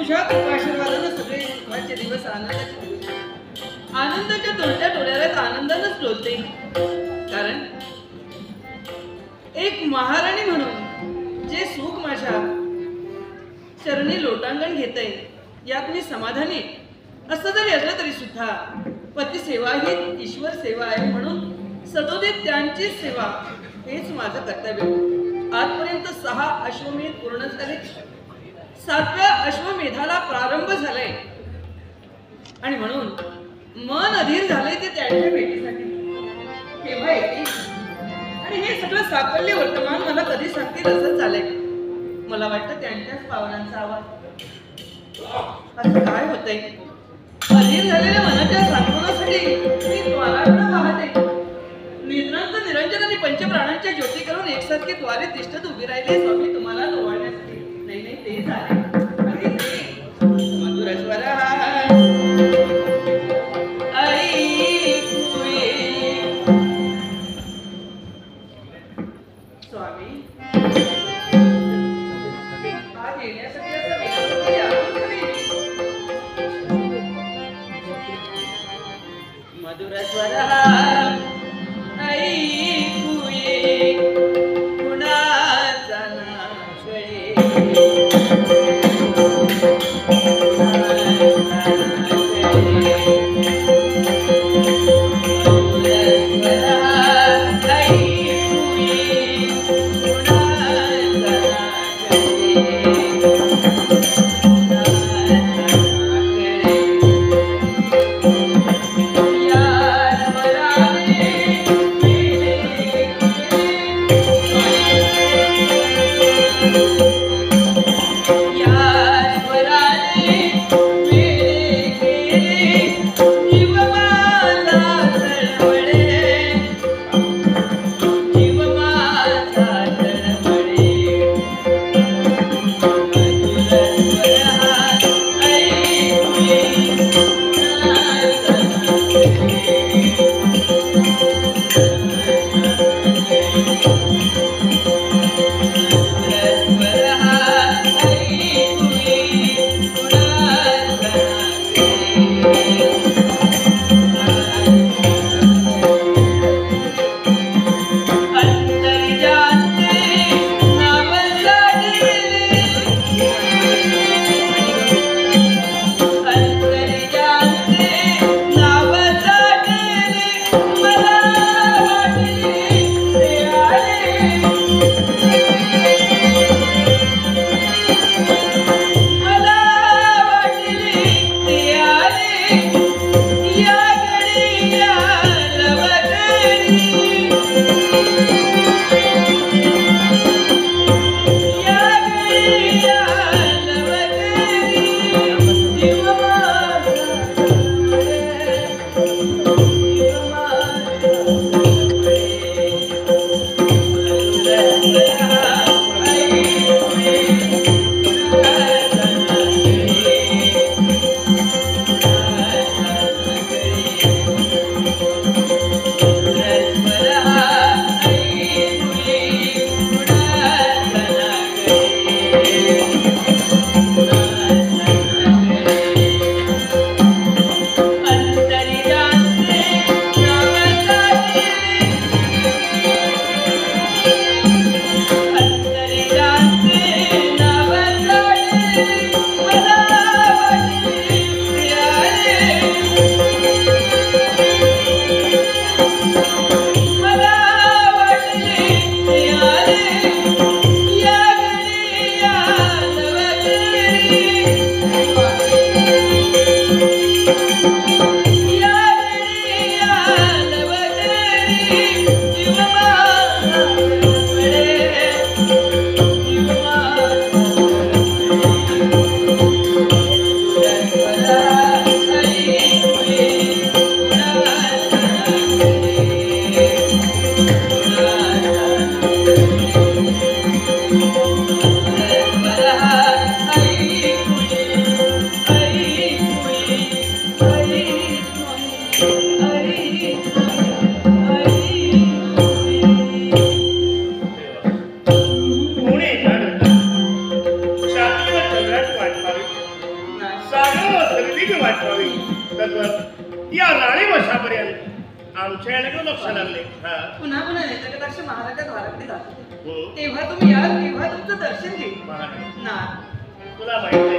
तुझ्या कृपाशीर्वादानं सगळे सुखाचे दिवस आनंदाचे दिवस आनंदाच्या दोनच्या डोळ्यात आनंदानंच डोलते. कारण एक महाराणी म्हणून जे सुख माझ्या चरणी लोटांगण घेतय यात मी समाधानी. असं जरी असलं तरी सुद्धा पती सेवा ही ईश्वर सेवा आहे म्हणून सदोदित त्यांची सेवा हेच माझं कर्तव्य. आजपर्यंत 6 अश्वमेध पूर्ण झाले. 7व्या अश्वमेधाला प्रारंभ झालाय आणि म्हणून मन अधीर झालंय ते त्यांच्या भेटीसाठी. केव्हा येतील आणि हे सगळं साकल्य वर्तमान मला कधी सांगतील असं झालंय. मला वाटतं त्यांच्याच पावलांचा आवाज. असं काय होतंय? अधीर झालेल्या मनाच्या सांत्वनासाठी मी द्वाराकडे पाहते. निद्रांत निरंजन आणि पंचप्राणांच्या ज्योती करून एकसारखे द्वारे तिष्ठत उभी राहिले स्वामी तुम्हाला ओवाळण्यासाठी. नाही नाही ते झाले आणि ते मधुर स्वर स्वामी आज येण्यासाठी मधुर स्वर ऐकूये कुणाचा नागळे. वाटवावी तद्वत या राणी वशापर्यंत आमच्या याकडे लक्ष लागले. पुन्हा पुन्हा नेत्रकटाक्ष महाराजा द्वाराकडे जातो तेव्हा तुम्ही याल तेव्हा तुमचं दर्शन घेईल ना. तुला माहिती आहे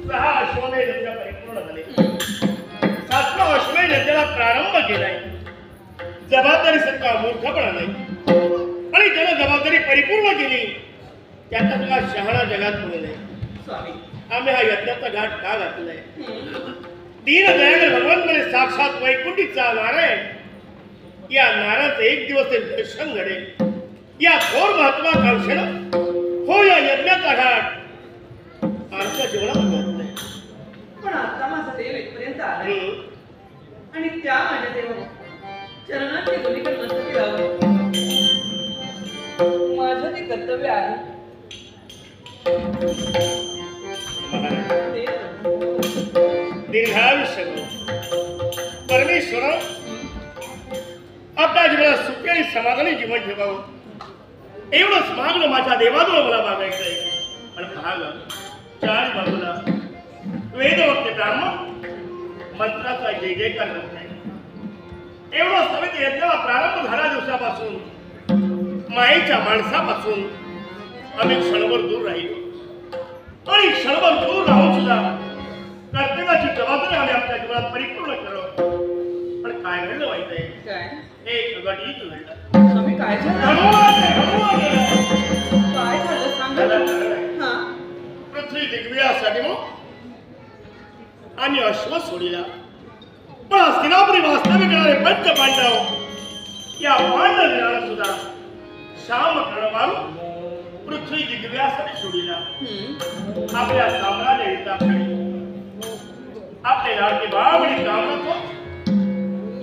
6 अश्वमेध यज्ञ परिपूर्ण झाले. 7वा अश्वमेध यज्ञाला प्रारंभ केलाय. जबाबदारीसारखा मूर्खपणा नाही आणि त्याला जबाबदारी परिपूर्ण केली त्याचा तुला शहाणा जगात पुढे नाही. स्वामी आम्ही हा यज्ञाचा घाट का घातलाय? दीनदयाळ भगवान म्हणे साक्षात वैकुंठीचा नारायण या नारायणाचं एक दिवस ते दर्शन घडेल या थोर महत्वाकांक्षेनं हो या यज्ञाचा घाट आमच्या जीवनात घातलाय. पण आता माझा देव इथपर्यंत आलाय आणि त्या माझ्या देवाने चरणाची गुलिकन मस्तकी लावली. माझं ते कर्तव्य आहे. दीर्घायुष्य परमेश्वर आपल्या जीवनात सुखी आणि समाधानी जीवन ठेवावं एवढंच मागणं माझ्या देवाजवळ मला मागायचंय. पण पाहायला 4 बाजूला वेदवक्ते ब्राह्मण मंत्राचा जय जयकार करत नाही. एवढंच नव्हे ते यज्ञाला प्रारंभ झाल्या दिवसापासून मायेच्या माणसापासून आम्ही क्षणभर दूर राहिलो आणि क्षणभर दूर राहून सुद्धा कर्तव्याची जबाबदारी आम्ही आपल्या जीवनात परिपूर्ण केलो. पण काय घडलं माहित आहे? काय एक गणित घडलं. स्वामी काय झालं? काय झालं सांगा. पृथ्वी दिग्विजयासाठी आम्ही अश्व सोडिला. पण हस्तिनापुरी वास्तव्य करणारे पंच पांडव या पांडवीराला सुद्धा श्याम कर्ण मारून पृथ्वी दिग्विजयासाठी सोडिला. आपल्या साम्राज्य हितासाठी आपले लाडके बाळ आणि कामनाथ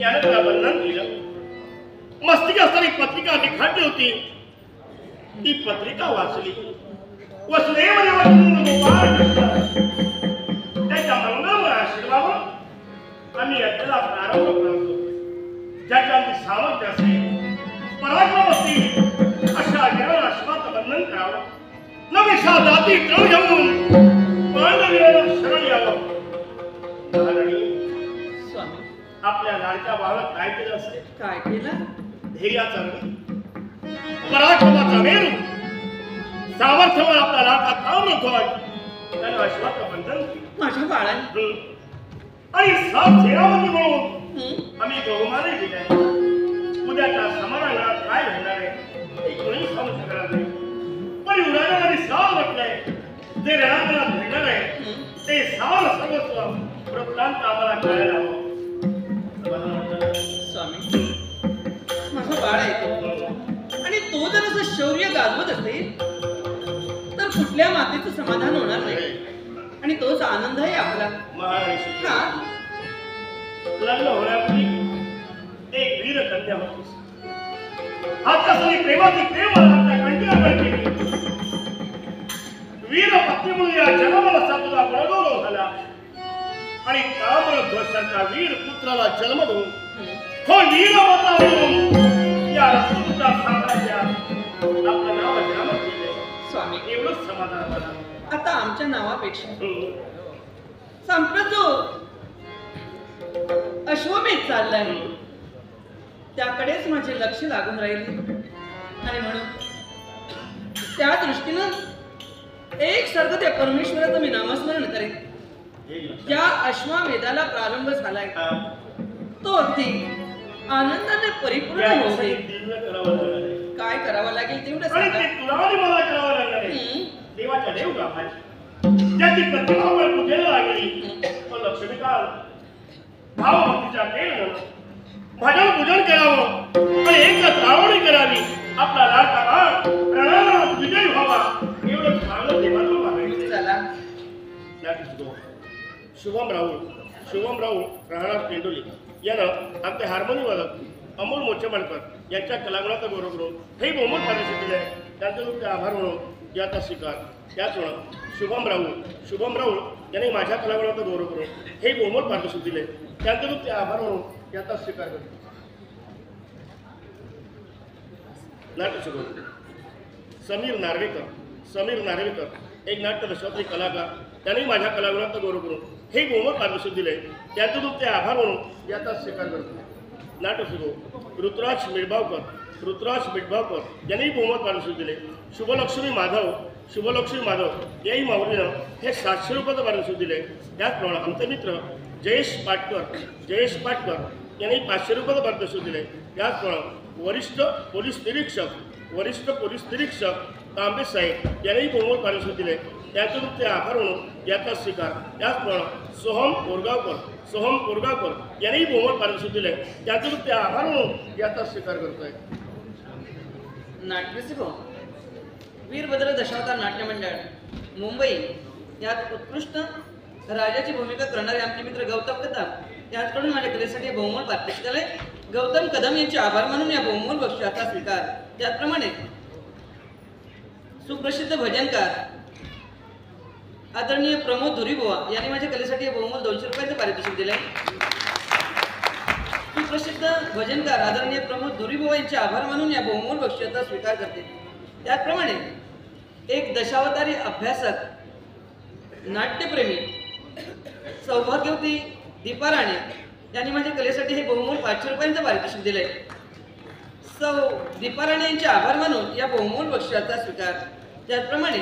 याने त्याला बंधन केलं. मस्तिका असताना पत्रिका निखाटली होती. ती पत्रिका वाचली. वसुदेव त्याच्या मंगलमय आशीर्वादावर आम्ही यज्ञाला प्रारंभ करतो. ज्याच्या आमची सामर्थ्य असेल पराक्रम असतील अशा जगाला अश्वाचं बंधन करावं. नविशा जाती तळ घेऊन पांडवीराला शरण यावं. स्वामी आपल्या लाडक्या बाळाला काय केलं असेल? काय केलं? धैर्याचा पराक्रमाचा मेरू सामर्थ्यवर आपला लाडका ताम्रध्वज त्यानं अश्वाचं बंधन केलं माझ्या बाळाने आणि सात सेनापती म्हणून आम्ही बहुमानही दिले. उद्याच्या समारंभात काय घडणार आहे हे कोणी सांगू शकणार नाही. पण युवराजांनी साल म्हटलंय जे रणांगणात घडणार आहे ते साल सर्वस्व वृत्तांत आम्हाला कळायला हवं. स्वामी माझा बाळ आहे आणि तो जर असं शौर्य गाजवत असेल तर कुठल्या मातेचं समाधान होणार नाही आणि तोच आनंद आहे आपला. लग्न होण्यापूर्वी एक वीर कन्या होती. आता सगळी प्रेमाची प्रेम आपल्या कंटिन्यू केली. वीर पत्नी म्हणून या जन्माला सातूला बळगौरव झाला आणि ताम्रध्वजाचा वीर पुत्राला जन्म देऊन हो वीरवता म्हणून या रक्तपुत्रा साम्राज्यात आपलं नाव अजरामर केलंय. स्वामी एवढंच समाधान मला. आता आमच्या नावापेक्षा संप्रत जो अश्वमेध चाललाय त्याकडेच माझे लक्ष लागून राहिले आणि म्हणून त्या दृष्टीनं एक सारखं त्या परमेश्वराचं मी नामस्मरण करेन. ज्या अश्वमेधाला प्रारंभ झालाय तो अगदी आनंदाने परिपूर्ण होईल. काय करावं लागेल तेवढं सांगा. देवाच्या देव गाभाची ज्याची प्रतिमा पूजेला लागली लक्ष्मीकाल भावभक्तीच्या प्रेरणेनं भजन पूजन करावं आणि एकच आवडी करावी. आपला लाडका बाळ रणांगणात विजयी व्हावा एवढं चांगलं देवाचं मागायचं. चला शुभम राहुल राहणार पेंडोली यानं आमचे हार्मोनियम वादक अमोल मोचेमाणकर यांच्या कलागुणाचा गौरव करून हे बहुमत पारितोषिक दिले. त्यांचे लोक आभार म्हणून याचा स्वीकार. त्याच वेळा शुभम राहुल यांनी माझ्या कलागुणाचा गौरव करून हे बहुमत पारितोषिक दिले. त्यांचे लोक आभार म्हणून याचा स्वीकार करतो. नाट्य समीर नार्वेकर एक नाट्य रसातले कलाकार त्यांनी माझ्या कलागुणांचा गौरव करून हे बहुमत पारितोषिक दिले. त्यातून तुमचे आभार म्हणून याचा स्वीकार करतो. नाटक ऋतुराज मिडबावकर यांनी बहुमत पारितोषिक दिले. शुभलक्ष्मी माधव याही माऊलीनं हे 700 रुपयाचं पारितोषिक दिले. त्याचप्रमाणे आमचे मित्र जयेश पाटकर यांनी 500 रुपयाचं पारितोषिक दिले. त्याचप्रमाणे वरिष्ठ पोलीस निरीक्षक तांबे साहेब यांनी बहुमत पारितोषिक दिले. त्यातून ते आभार म्हणून याचा स्वीकार. त्याचप्रमाणे सोहम कोरगावकर यांनी बहुमत पारितोषिक दिले. त्यातून ते आभार म्हणून याचा स्वीकार करतोय. नाट्यरसिक वीरभद्र दशावतार नाट्य मंडळ मुंबई यात उत्कृष्ट राजाची भूमिका करणारे आमचे मित्र गौतम कदम यांच्याकडून माझ्या कलेसाठी बहुमोल पारितोषिक आले. गौतम कदम यांचे आभार मानून या बहुमोल बक्षिसाचा स्वीकार. त्याचप्रमाणे सुप्रसिद्ध भजनकार आदरणीय प्रमोद धुरीबुवा यांनी माझ्या कलेसाठी बहुमोल 200 रुपयाचं पारितोषिक दिले. सुप्रसिद्ध भजनकार आदरणीय प्रमोद धुरीबुवा यांचे आभार मानून या बहुमोल बक्षिसाचा स्वीकार करते. त्याचप्रमाणे एक दशावतारी अभ्यासक नाट्यप्रेमी सौभाग्यवती दीपा राणे यांनी माझ्या कलेसाठी हे बहुमोल 500 रुपयांचं पारितोषिक दिले. सौ दीपा राणे यांचे आभार मानून या बहुमोल बक्षिसाचा स्वीकार. त्याचप्रमाणे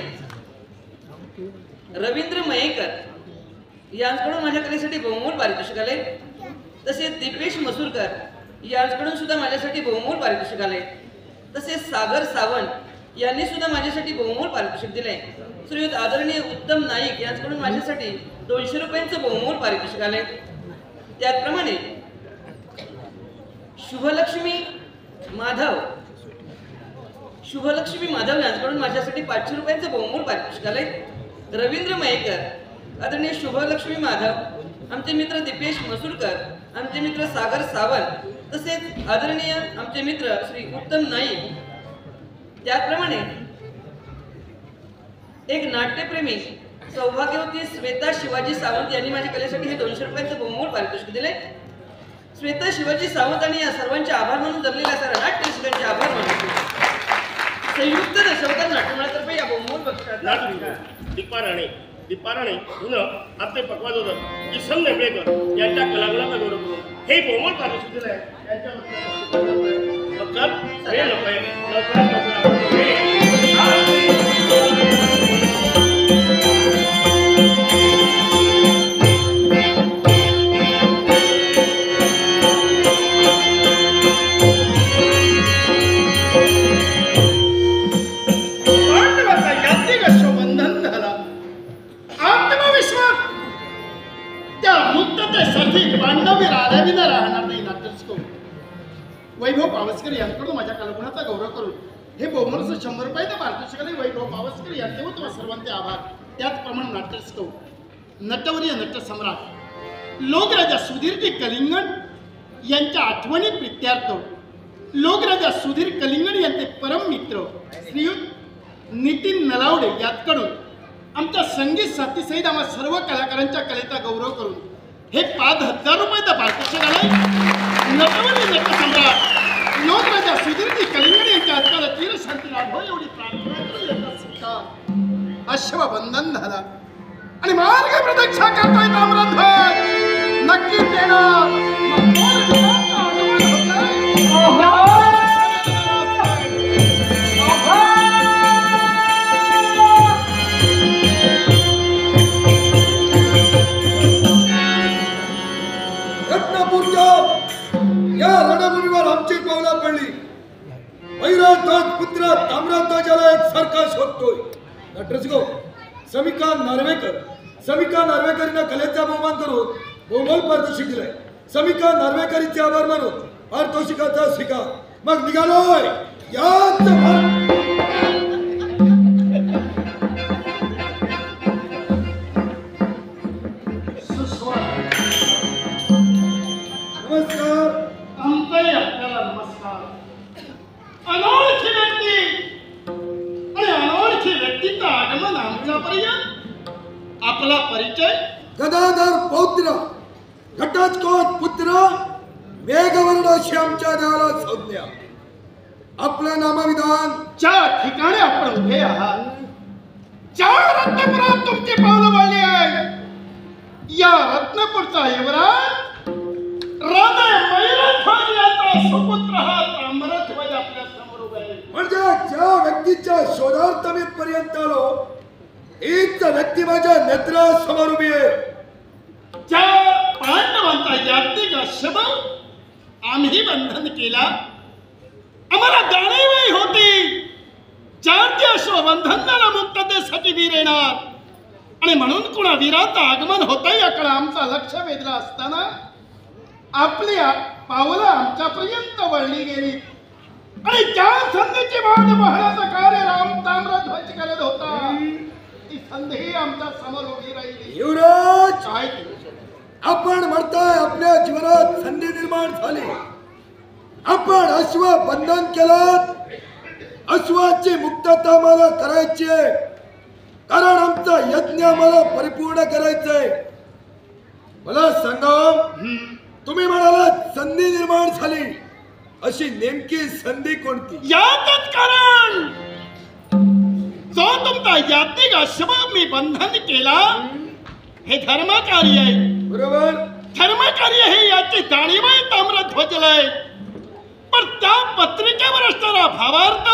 रवींद्र मयेकर यांच्याकडून माझ्या कलेसाठी बहुमोल पारितोषिक आले. तसेच दीपेश मसूरकर यांच्याकडून सुद्धा माझ्यासाठी बहुमोल पारितोषिक आले. तसेच सागर सावंत यांनी सुद्धा माझ्यासाठी बहुमोल पारितोषिक दिले. श्रीयुत आदरणीय उत्तम नाईक यांच्याकडून माझ्यासाठी 200 रुपयांचं बहुमोल पारितोषिक आले. त्याचप्रमाणे शुभलक्ष्मी माधव यांच्याकडून माझ्यासाठी 500 रुपयांचं बहुमोल पारितोषिक आले. रवींद्र मयेकर, आदरणीय शुभलक्ष्मी माधव, आमचे मित्र दीपेश मसूरकर, आमचे मित्र सागर सावंत, तसेच आदरणीय आमचे मित्र श्री उत्तम नाईक. त्याचप्रमाणे एक नाट्यप्रेमी सौभाग्यवती श्वेता शिवाजी सावंत यांनी माझ्या कलेसाठी हे 200 रुपयांचं बहुमोल पारितोषिक दिले. श्वेता शिवाजी सावंत आणि या सर्वांचे आभार मानून जमलेल्या सर्व नाट्यरसिकांचे आभार मानतो. संयुक्त दशावतार नाट्यमंडळातर्फे या बहुमोल बक्षिसाचा दीपा राणे पुन्हा आपले पकवाजोदक किसन नेमळेकर यांच्या कलागुणाचा गौरव करून हे बहुमोल पारितोषिक दिले आहे. वैभव पावसकर यांच्याकडून माझ्या कलागुणाचा गौरव करून हे बहुमोल 100 रुपयाचं पारितोषिक आले. वैभव पावसकर यांचे व तुम्हा सर्वांचे आभार. त्याचप्रमाणे नाट्यरसिक नटवर्य नटसम्राट लोकराजा सुधीर कलिंगड यांच्या आठवणी प्रित्यार्थ लोकराजा सुधीर कलिंगड यांचे परम मित्र श्रीयुत नितीन नलावडे यांच्याकडून आमच्या संगीत साथीसहित आम्हा सर्व कलाकारांच्या कलेचा गौरव करून हे 5000 रुपयाचं पारितोषिक आले. नटवर्य नटसम्राट लोकराजा सुधीर कलिंगड यांच्या हाताला चिर शांती लाभो एवढी प्रार्थना अश्वबंधन झाला आणि मार्ग प्रदक्षिणा करतोय ताम्रध्वज नक्की येणार. या रणभूमीवर आमची पावला पडली. वैराध्वज पुत्र ताम्रध्वजाला एक सारखा शोधतोय. नटरसिक समिका नार्वेकरीनं कलेचा बहुमान करून बहुमोल पारितोषिक दिलाय. समिका नार्वेकरीचे आभार मानून पारितोषिकाचा स्वीकार. मग निघालोय याच आपला परिचय गदाधर पौत्र घटस्कोच पुत्र वेगवर्ण अशी आमच्या देवाला संज्ञा. आपलं नामविधान ज्या ठिकाणी आपण उभे आहात चार रत्नपुरात तुमची पावलं वळली आहे. या रत्नपूरचा युवराज हृदय मैरध्वज यांचा सुपुत्र हा ताम्रध्वज आपल्या समोर उभा आहे. म्हणजे ज्या व्यक्तीच्या शोधार्थ मी पर्यंत आलो हीच व्यक्ती माझ्या नेत्रासमोर उभी आहे. ज्या पांडवांचा याज्ञिक आश्रम आम्ही बंधन केला, आम्हाला जाणीवही होती चारती अश्वबंधनाला मुक्ततेसाठी वीर येणार आणि म्हणून कुणा वीराचं आगमन होतं याकडे आमचा लक्ष वेधला असताना आपली पावलं आमच्यापर्यंत वळली गेली आणि ज्या संधीची वाट पाहण्याचं कार्य राम ताम्रध्वज करत होता ती संधी आमच्या समोर उभी राहिली. युवराज, काय आपण म्हणताय आपल्या जीवनात संधी निर्माण झाली. आपण अश्व बंधन केलं. अश्वाची मुक्तता मला करायची आहे, कारण आमचा यज्ञ मला परिपूर्ण करायचंय. मला सांगा, तुम्ही म्हणालात संधी निर्माण झाली, अशी नेमकी संधी कोणती? यातच कारण जो तुमचा याज्ञिक आश्रम मी बंधन केला हे धर्मकार्य आहे. बरोबर. धर्मकार्य हे याची जाणीवही ताम्रध्वजला आहे. पण त्या पत्रिकेवर असणारा भावार्थ,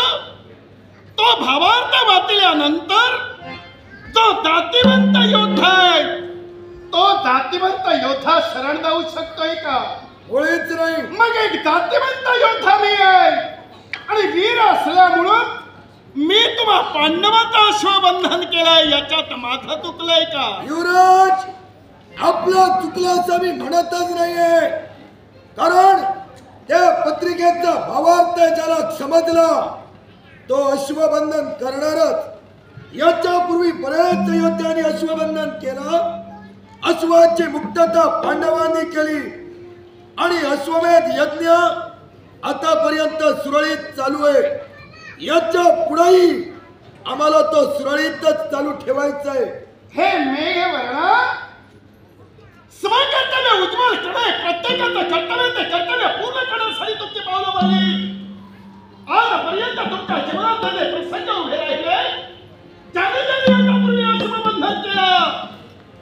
तो भावार्थ वाचल्यानंतर जो जातिवंत योद्धा आहे तो जातिवंत योद्धा शरण जाऊ शकतोय का? मुळीच नाही. मग एक जातिवंत योद्धा मी आहे आणि वीर असल्यामुळं मी तुम्हा पांडवाचा अश्वबंधन केलाय, याच्यात माझं चुकलंय का? युवराज, आपलं चुकलं असं मी म्हणतच नाहीये, कारण त्या पत्रिकेचा भावार्थ ज्याला समजला तो अश्वबंधन करणारच. याच्यापूर्वी बऱ्याच योद्ध्यांनी अश्वबंधन केलं. अश्वाची मुक्तता पांडवांनी केली आणि अश्वमेध यज्ञ आतापर्यंत सुरळीत चालू आहे. याच्या पुढेही आम्हाला तो सुरळीतच चालू ठेवायचा आहे. हे मेघवर्णा, स्वकर्तव्य उज्ज्वल करणे, प्रत्येकाचं कर्तव्य ते कर्तव्य पूर्ण करण्यासाठी तुमची पावलं वळली. आजपर्यंत तुमच्या जीवनात झाले प्रसंग उभे राहिले. ज्याने याच्यापूर्वी अश्वबंधन केलं,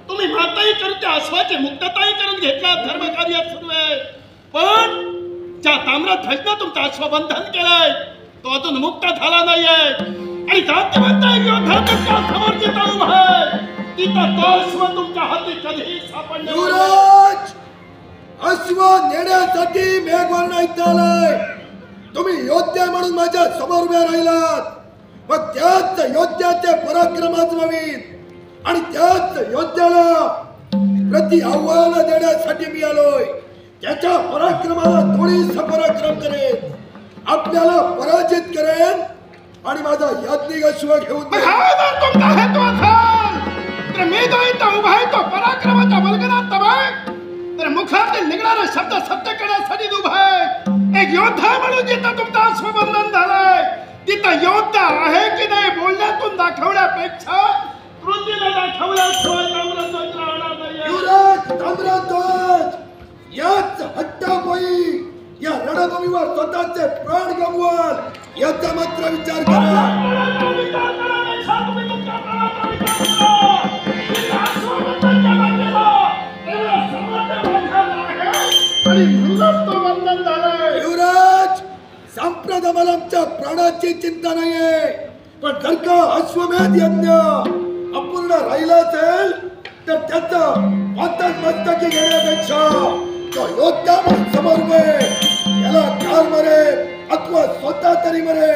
तुम्ही माताही करून त्या अश्वाची मुक्तताही करून घेतला, धर्मकार्य सुरू आहे. पण ज्या ताम्रध्वजनं तुमचं अश्वबंधन केलंय तो अजून मुक्त झाला नाहीये आणि जातिवंत योद्धा तुमच्या समोर जिथं उभा आहे तिथं तो अश्व तुमच्या हाती कधीही सापडणार नाही. युवराज, अश्व नेण्यासाठी मेघवर्ण इथं आलाय. तुम्ही योद्धे म्हणून माझ्या समोर उभे राहिलात, मग त्याच योद्ध्याचे पराक्रमाच नवीन आणि त्याच योद्ध्याला प्रति आव्हान देण्यासाठी मी आलोय. त्याच्या पराक्रमाला थोडी पराक्रम करेन, आपल्याला पराजित करेन आणि माझा याज्ञिक अश्व घेऊन मग हा जर तुमचा हेतू असेल तर मी जो इथं उभा आहे तो पराक्रमाच्या बलगनात तबाय तर मुखातील निघणारे शब्द सत्य करण्यासाठी उभा आहे. एक योद्धा म्हणून जिथं तुमचं अश्वबंधन झालंय तिथं योद्धा आहे की नाही बोलण्यातून दाखवण्यापेक्षा कृतीने दाखवल्याशिवाय ताम्रध्वज राहणार नाही. युवराज ताम्रध्वज याच हट्टापोई या रणभूमीवर स्वतःचे प्राण गमवाल याचा मात्र विचार करा. युवराज, संप्रद मला आमच्या प्राणाची चिंता नाहीये, पण जर का अश्वमेध यज्ञ अपूर्ण राहिला असेल तर त्याचं वातच मस्तकी घेण्यापेक्षा तो योद्धा म्हणून समोर उभे त्याला ठार मरे अथवा स्वतः तरी मरे.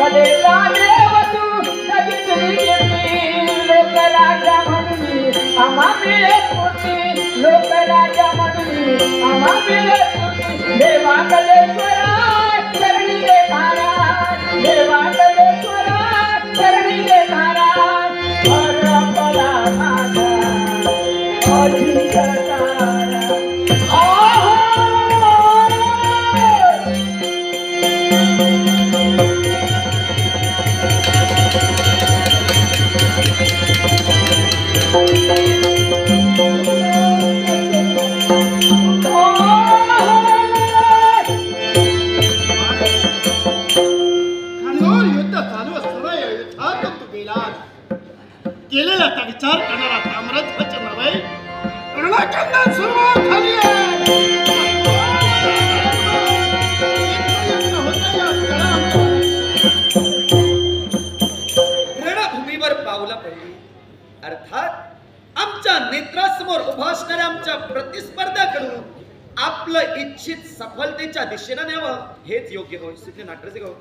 कलेचा देव तू कधी तुम्ही घेतली लोक राजा म्हणून आम्हा मिळे स्फूर्ती लोक राजा म्हणून आम्हा मिळे स्फूर्ती देवा कलेश्वरा चरणी दे महाराज देवा कलेश्वरा चरणी दे महाराज हर पला माझा अधिकार खानोर युद्ध चालू असताना या युद्धात तू गेलास केलेला त्या विचार करणारा ताम्रध्वज नव्हे रणकंदात सुरुवात झाली आहे. रणभूमीवर पावलं पडली अर्थात आमच्या नेत्रासमोर उभा असणाऱ्या आमच्या प्रतिस्पर्ध्याकडून आपलं इच्छित सफलतेच्या दिशेनं न्यावं हेच योग्य होय. सिद्ध नाट्यरसिक हो,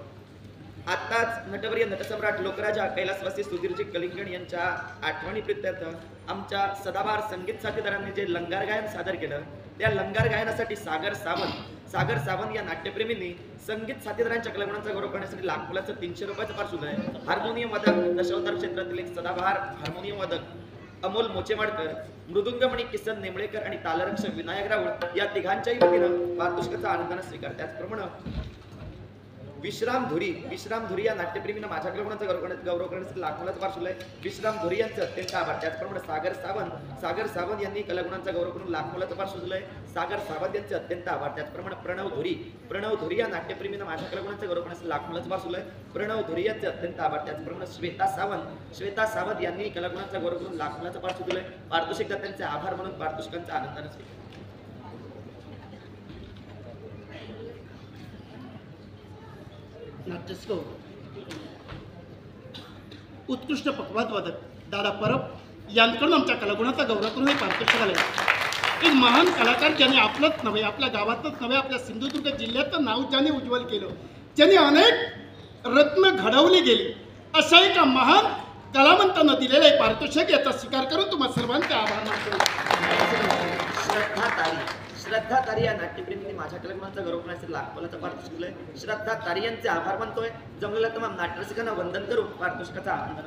आताच नटवर्य नटसम्राट लोकराजा कैलासवासी सुधीरजी कलिंगण यांच्या आठवणी प्रित्यर्थ आमच्या सदाबहार संगीत साथीदारांनी जे लंगार गायन सादर केलं त्या लंगार गायनासाठी सागर सावंत या नाट्यप्रेमींनी संगीत साथीदारांच्या कलागुणांचा गौरव करण्यासाठी लाख मुलाचं 300 रुपयाचं पार्सल आहे. हार्मोनियम वादक दशावतार क्षेत्रातील एक सदाबहार हार्मोनियम वादक अमोल मोचेमाडकर, मृदुंगमणी किसन नेमळेकर आणि तालरक्षक विनायक राऊळ या तिघांच्याही वतीनं पारितोषिकाचा आनंदाने स्वीकार. त्याचप्रमाणे विश्राम धुरी या नाट्यप्रेमीनं माझ्याकडे कोणाचा गौरव करण्यासाठी लाखोलाच पार्सल आहे. विश्राम धुरी यांचे अत्यंत आभार. त्याचप्रमाणे सागर सावंत यांनी कलागुणांचा गौरव करून लाखोलाचं पार्सल आहे. सागर सावंत यांचे अत्यंत आभार. त्याचप्रमाणे प्रणव धुरी या नाट्यप्रेमीनं माझ्या कलागुणांचा गौरव करण्यासाठी लाखोलाचं पार्सल आहे. प्रणव धुरी यांचे अत्यंत आभार. त्याचप्रमाणे श्वेता सावंत यांनी कलागुणांचा गौरव करून लाखोलाचं पार्सल आहे. पारितोषिक त्यांचे आभार म्हणून पारितोषिकांचा आनंदाने स्वीकार. नाट्यस्को उत्कृष्ट पक्वादवादक दादा परब यांकडून आमच्या कलागुणाचा गौरव करून हे पारितोषिक आले. एक महान कलाकार ज्यांनी आपलंच नव्हे आपल्या गावातच नव्हे आपल्या सिंधुदुर्ग जिल्ह्याचं नाव ज्यांनी उज्ज्वल केलं, ज्यांनी अनेक रत्न घडवली गेली, अशा एका महान कलावंतांना दिलेलं हे पारितोषिक याचा स्वीकार करून तुम्हा सर्वांचे आभार मानतो. श्रद्धा तारी या नाट्यप्रेमींनी माझ्या कलागुणांचा गौरव करण्यासाठी लाखोलाचं पारितोषिक दिलंय. श्रद्धा तारी यांचे आभार मानतोय. जमलेल्या तमाम नाट्यरसिकांना वंदन करून पारितोषिकाचा आनंद.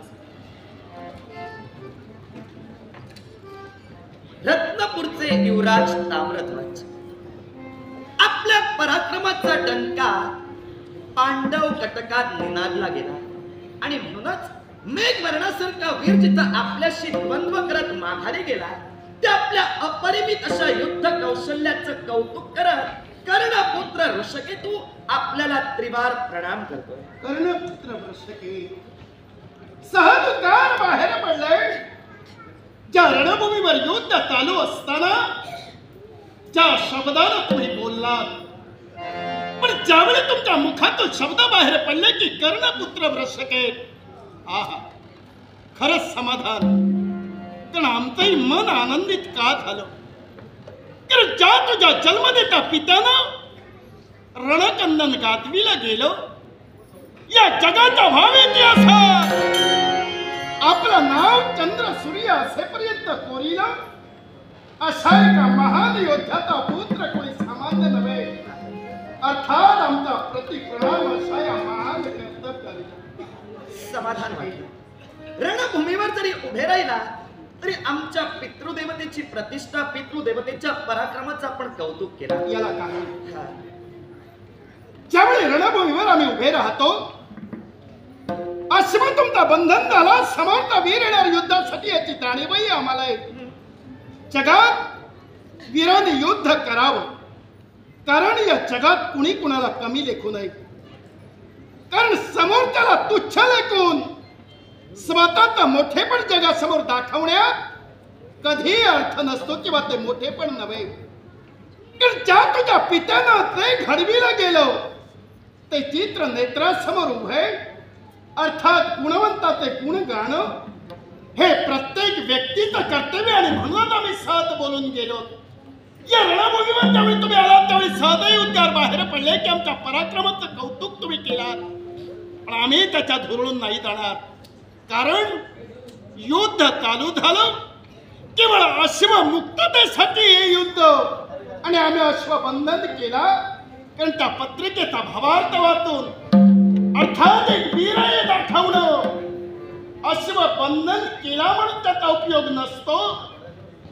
रत्नपूरचे युवराज ताम्रध्वज आपल्या पराक्रमाचा डंका पांडव कटकात निनादला गेला आणि म्हणूनच मेघवर्णासारखा वीर जिथं आपल्याशी द्वंद्व करत माघारी गेला ते आपल्या अपरिमित अशा युद्ध कौशल्याचं कौतुक करत कर्णपुत्र ऋषकेतू आपल्याला त्रिवार प्रणाम करतोय. कर्णपुत्र ऋषके सहजगार बाहेर पडले. ज्या रणभूमीवर युद्ध चालू असताना ज्या शब्दानं तुम्ही बोललात, पण ज्यावेळी तुमच्या मुखातून शब्द बाहेर पडले की कर्णपुत्र ऋषके, आहा खरंच समाधान. कारण आमचंही मन आनंदित का झालं, कारण ज्या तुझ्या जन्मदेता पित्यानं रणकंदन गाजविला गेलो या जगाचा भाव इतिहासात आपलं नाव चंद्र सूर्य असेपर्यंत कोरीला अशा एका महान योद्ध्याचा पुत्र कोणी सामान्य नव्हे. अर्थात आमचा प्रतिप्रणाम अशा या महान कर्तव्याला समाधान वाटलं. रणभूमीवर जरी उभे राहिला तरी आमच्या पितृदेवतेची प्रतिष्ठा, पितृदेवतेच्या पराक्रमाचं आपण कौतुक केलं. याला कारण ज्यावेळी रणभूमीवर आम्ही उभे राहतो अश्व तुमचा बंधन झाला, समोरचा वीर येणार युद्धासाठी याची जाणीवही आम्हाला आहे. जगात वीराने युद्ध करावं, कारण या जगात कुणी कुणाला कमी लेखू नये. कारण समोरच्याला तुच्छ लेखून स्वतःचा मोठेपण जगासमोर दाखवण्यात कधी अर्थ नसतो किंवा ते मोठेपण नव्हे. कारण ज्या तुझ्या पित्यानं ते घडविलं गेलं ते चित्र नेत्रासमोर उभे. अर्थात गुणवंताचे गुण गाणं हे प्रत्येक व्यक्तीचं कर्तव्य आणि म्हणून आम्ही सहज बोलून गेलो. या रणभूमीवर ज्यावेळी तुम्ही आलात त्यावेळी सहजही उद्गार बाहेर पडले की आमच्या पराक्रमाचं कौतुक तुम्ही केलात. पण आम्ही त्याच्या धुरळून नाही जाणार. कारण युद्ध चालू झालं केवळ अश्वमुक्ततेसाठी हे युद्ध, आणि आम्ही अश्वबंधन केला कारण त्या पत्रिकेचा भावार्थ वाचून अर्थात एक वीरही दाखवणं. अश्वबंधन केला म्हणून त्याचा उपयोग नसतो,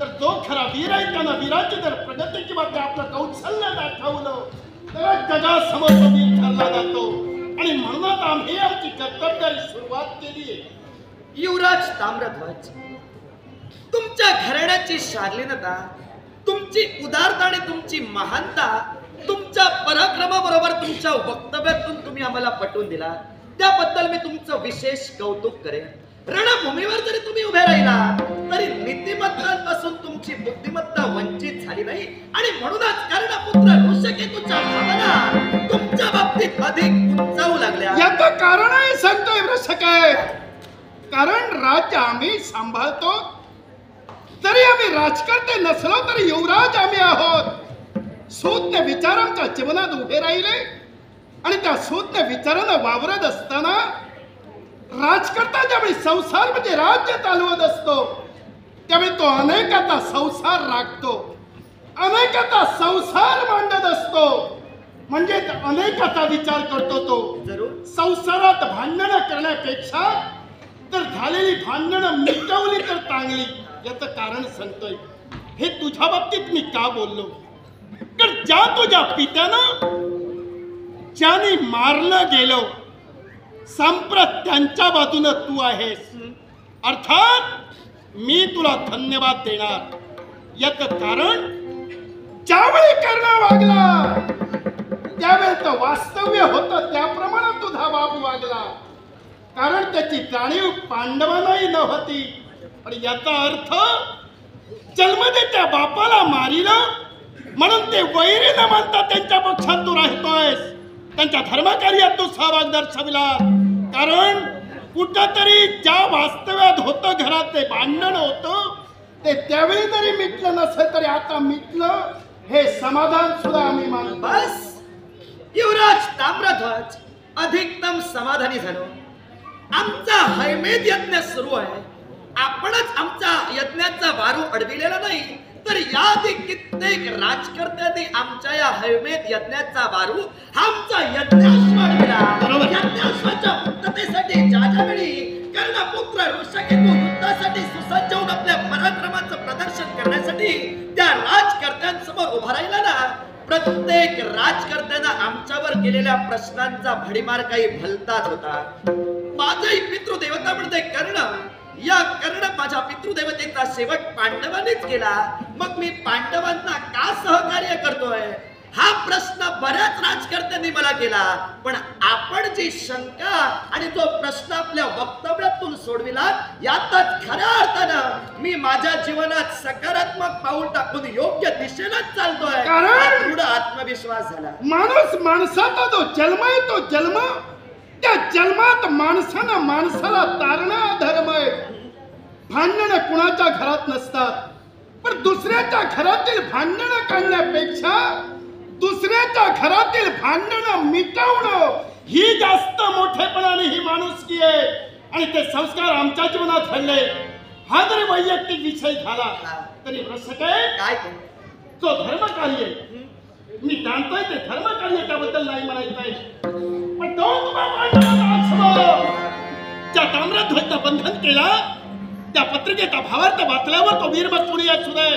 तर जो खरा वीर आहे त्यानं वीराची जर प्रगती किंवा ते आपलं कौशल्य दाखवलं तर जगासमोर तो वीर ठरला जातो. आणि म्हणूनच आम्ही आमची कर्तव्याची सुरुवात केली आहे. युवराज ताम्रध्वज, तुमच्या घराण्याची शालीनता, तुमची उदारता आणि तुमची महानता तुमच्या पराक्रमाबरोबर तुमच्या वक्तव्यातून तुम्ही आम्हाला पटवून दिला, त्याबद्दल मी तुमचं विशेष कौतुक करेन. रणभूमीवर जरी तुम्ही उभे राहिला तरी नीतिमत्तांपासून तुमची बुद्धिमत्ता वंचित झाली नाही, आणि म्हणूनच कर्णपुत्र ऋषकेतूच्या भावना तुमच्या बाबतीत अधिक उंचावू लागल्या. याचं कारणही सांगतोय वृषके. कारण राज्य आम्ही सांभाळतो, जरी आम्ही राजकर्ते नसलो तरी युवराज आम्ही आहोत. सूज्ञ विचार आमच्या जीवनात उभे राहिले, आणि त्या सूज्ञ विचारानं वावरत असताना राजकर्ता ज्यावेळी संसार म्हणजे राज्य चालवत असतो त्यावेळी तो अनेकाचा संसार राखतो, अनेकाचा संसार मांडत असतो. म्हणजे अनेकाचा विचार करतो तो. जरूर संसारात भांडणं करण्यापेक्षा तर झालेली भांडणं मिटवली तर चांगली. याचं कारण सांगतोय. हे तुझ्या बाबतीत मी का बोललो, तर ज्या तुझ्या पित्यानं ज्याने मारलं गेलो संप्रत त्यांच्या बाजूनं तू आहेस. अर्थात मी तुला धन्यवाद देणार. याचं कारण ज्यावेळी कर्ण वागला त्यावेळी तर वास्तव्य होतं त्याप्रमाणे तुझा बाप वागला, कारण त्याची जाणीव पांडवांनाही नव्हती. आणि याचा अर्थ जन्मदे त्या बापाला मारिलं म्हणून ते वैरी न मानता त्यांच्या पक्षात तू राहतोयस, त्यांच्या धर्मकार्यात तू सहभाग दर्शविला. कारण कुठंतरी ज्या वास्तव्यात होतं घरात ते भांडण होतं ते त्यावेळी जरी मिटलं नसेल तरी आता मिटलं, हे समाधान सुद्धा आम्ही मानतो. बस युवराज ताम्रध्वज, अधिकतम समाधानी झालो. आमचा हैमेद यज्ञ सुरू आहे. आपणच आमच्या यज्ञाचा वारू अडविलेला नाही, तर याआधी कित्येक राजकर्त्यांनी आमच्या या हैमेद यज्ञाचा वारू आमचा यज्ञाश्व अडविला. यज्ञाश्वाच्या मुक्ततेसाठी ज्या वेळी कर्णपुत्र ऋषकेतू युद्धासाठी सुसज्ज होऊन आपल्या पराक्रमाचं प्रदर्शन करण्यासाठी त्या राजकर्त्यांसमोर उभा राहिला ना, प्रत्येक राजकर्त्यानं आमच्यावर केलेल्या प्रश्नांचा भडीमार काही भलताच होता. माझ्याही पितृदेवता म्हणते कर्ण, या कर्ण माझ्या पितृदेवतेचा शेवट पांडवांनीच केला, मग मी पांडवांना का सहकार्य करतोय हा प्रश्न बऱ्याच राजकर्त्यांनी मला केला. पण आपण जी शंका आणि जो प्रश्न आपल्या वक्तव्यातून सोडविला, यातच खऱ्या अर्थानं मी माझ्या जीवनात सकारात्मक पाऊल टाकून योग्य दिशेलाच चालतोय. कारण दृढ आत्मविश्वास झाला. माणूस माणसाचा जो जन्म आहे तो जन्म, त्या जन्मात माणसानं माणसाला तारणं धर्म आहे. भांडणं कुणाच्या घरात नसतात, पण दुसऱ्याच्या घरातील भांडणं काढण्यापेक्षा दुसऱ्याच्या घरातील भांडणं मिटवणं ही जास्त मोठेपणाने ही माणुसकी आहे. आणि ते संस्कार आमच्या जीवनात घडले. हा जरी वैयक्तिक विषय झाला तरी काय जो धर्मकार्य मी जाणतोय ते धर्मकार्य त्याबद्दल नाही म्हणायचंय, पण तो ज्या ताम्रध्वजचं बंधन केला त्या पत्रिकेचा भावार्थ वाचल्यावर तो वीर मग कोणी असू दे,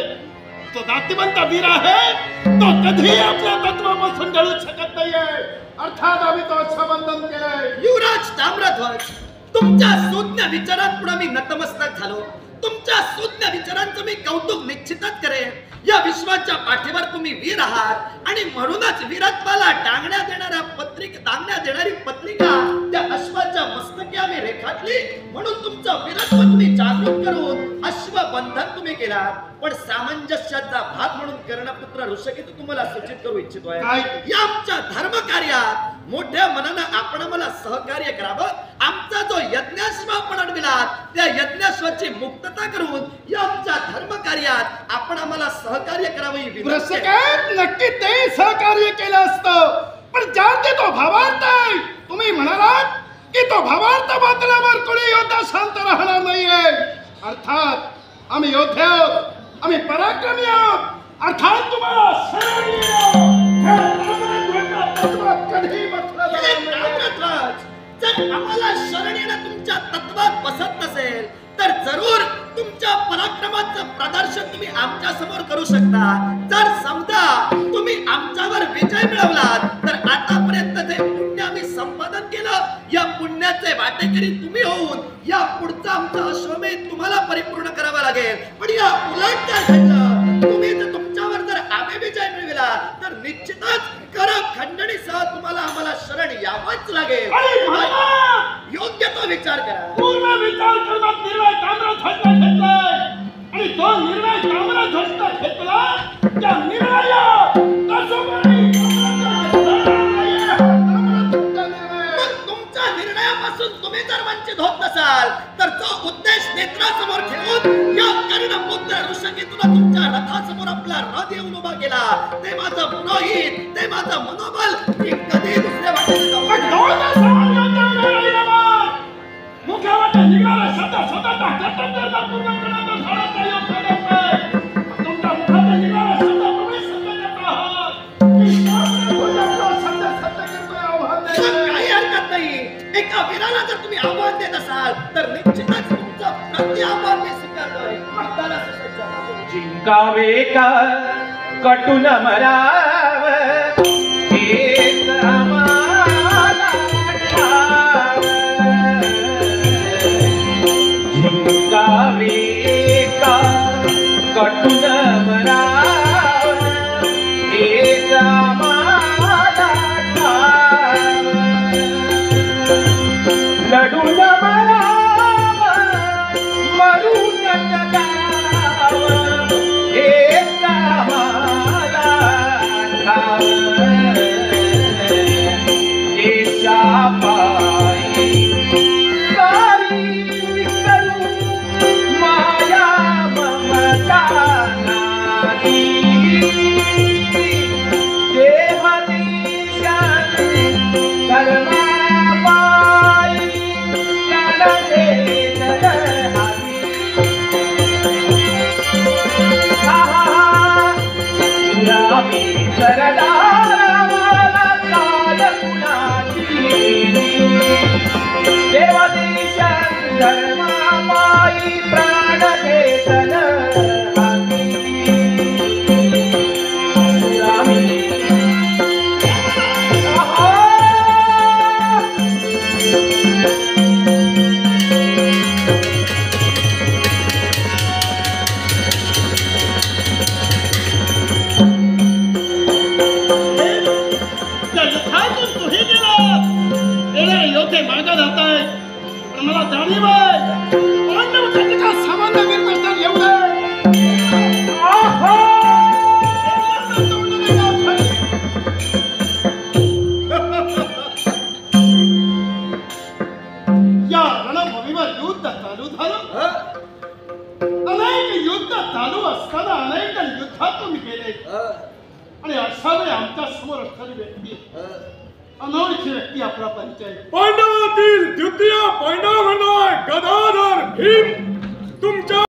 तो नाट्यवंत वीर आहे, तो कधीही आपल्या तत्वापासून जळू शकत नाहीये. अर्थात आम्ही तो संबंधन केलंय. युवराज ताम्रध्वज, तुमच्या सूज्ञ विचारांपुढे मी नतमस्तक झालो. तुमच्या सूज्ञ विचारांचं मी कौतुक निश्चितच करेन. या विश्वाच्या पाठीवर तुम्ही वीर आहात, आणि म्हणूनच वीरत्वाला टांगण्यात देणारी पत्रिका त्या अश्वाच्या मस्तकी आम्ही रेखाटली. म्हणून तुमचं वीरत्व तुम्ही जागृत करून अश्वबंधन तुम्ही केला. पण सामंजस्याचा भाग म्हणून कर्णपुत्र ऋषकेतू तुम्हाला सूचित करू इच्छितोय, या आमच्या धर्म कार्यात मोठ्या मनानं आपण आम्हाला सहकार्य करावं. आमचा जो यज्ञाश्व आपण अडविला त्या यज्ञाश्वाची मुक्तता करून या आमच्या धर्म कार्यात आपण आम्हाला सहकार्य करावं. नक्की ते सहकार्य केलं असतं, पण ज्या ते तो भावार्थ आहे. तुम्ही म्हणालात की तो भावार्थ बांधल्यावर कोणी योद्धा शांत राहणार नाहीये. अर्थात आम्ही योद्धे आहोत, आम्ही पराक्रमी आहोत, अर्थात तुम्हाला शरण येऊ. हे रामराज्याच्या तत्वात कधीही बसलं जाणार नाही. जर आम्हाला शरण येणं तुमच्या तत्वात बसत नसेल तर जरूर तुमच्या पराक्रमाचं प्रदर्शन तुम्ही आमच्या समोर करू शकता. जर समजा तुम्ही आमच्यावर विजय मिळवलात तर आतापर्यंत जे पुण्य आम्ही संपादन केलं या पुण्याचे वाटेकरी तुम्ही होऊन या पुढचा आमचा अश्वमेध तुम्हाला परिपूर्ण करावा लागेल. पण या उलट काय घडलं, तुम्ही जर तुमच्यावर जर आम्ही विजय मिळविला तर निश्चितच कर खंडणीसह तुम्हाला आम्हाला शरण यावंच लागेल. योग्य तो विचार करा. पूर्ण विचार करण्यात निर्णय ताम्रध्वज घेतलाय आणि तो निर्णय ताम्रध्वज घेतला त्या निर्णयात तुमच्या निर्णयापासून तुम्ही जर वंचित होत नसाल तर जो उद्देश नेत्रासमोर ठेवून या कर्णपुत्र ऋषकेतून तुमच्या रथासमोर आपला रथ येऊन उभा केला ते माझं पुरोहित, ते माझं मनोबल मी कधी दुसऱ्या वाटेला मुख्यमंत्री निघाला स्वतः स्वतःचा कर्तव्याचा पूर्ण करण्याचा झाडाचा योग करत नाही. तुमच्या मुखात निघाला स्वतः तुम्ही सत्य करत आहात. सत्य करतोय आव्हान काही हरकत नाही. एका वीराला जर तुम्ही आव्हान देत असाल तर निश्चितच तुमचं प्रति आव्हान मी स्वीकारतोय. हाताला सुसज्ज व्हा. जिंकावे का कटून मराव हेच आम्हाला ठाव. जिंकावे का कटून मराव हेच आम्हाला ठाव. लढून मराव मरून जगाव हेच आम्हाला ठाव. देशापायी सारी करू माया ममता नारी. देव देशाने धर्मापायी लढले जगहाती. पुरावी सरदाराला काल कुणाची. देव देशाने धर्मापायी प्राण देतन हाती. पुरावी त्या युद्धातून तूही गेला. येणारे योद्धे मागे जात आहेत. पण मला जाणीव आहे पांडव कटका सामान्य वीर नसतात येऊ दे. या रणभूमीवर युद्ध चालू झालं. अनेक युद्ध चालू असताना अनेक युद्धातून गेले आणि अशा वेळी आमच्या समोर असणारी व्यक्ती अनोळखी व्यक्ती आपला परिचय. पांडवातील द्वितीय पांडव गदाधर भीम तुमच्या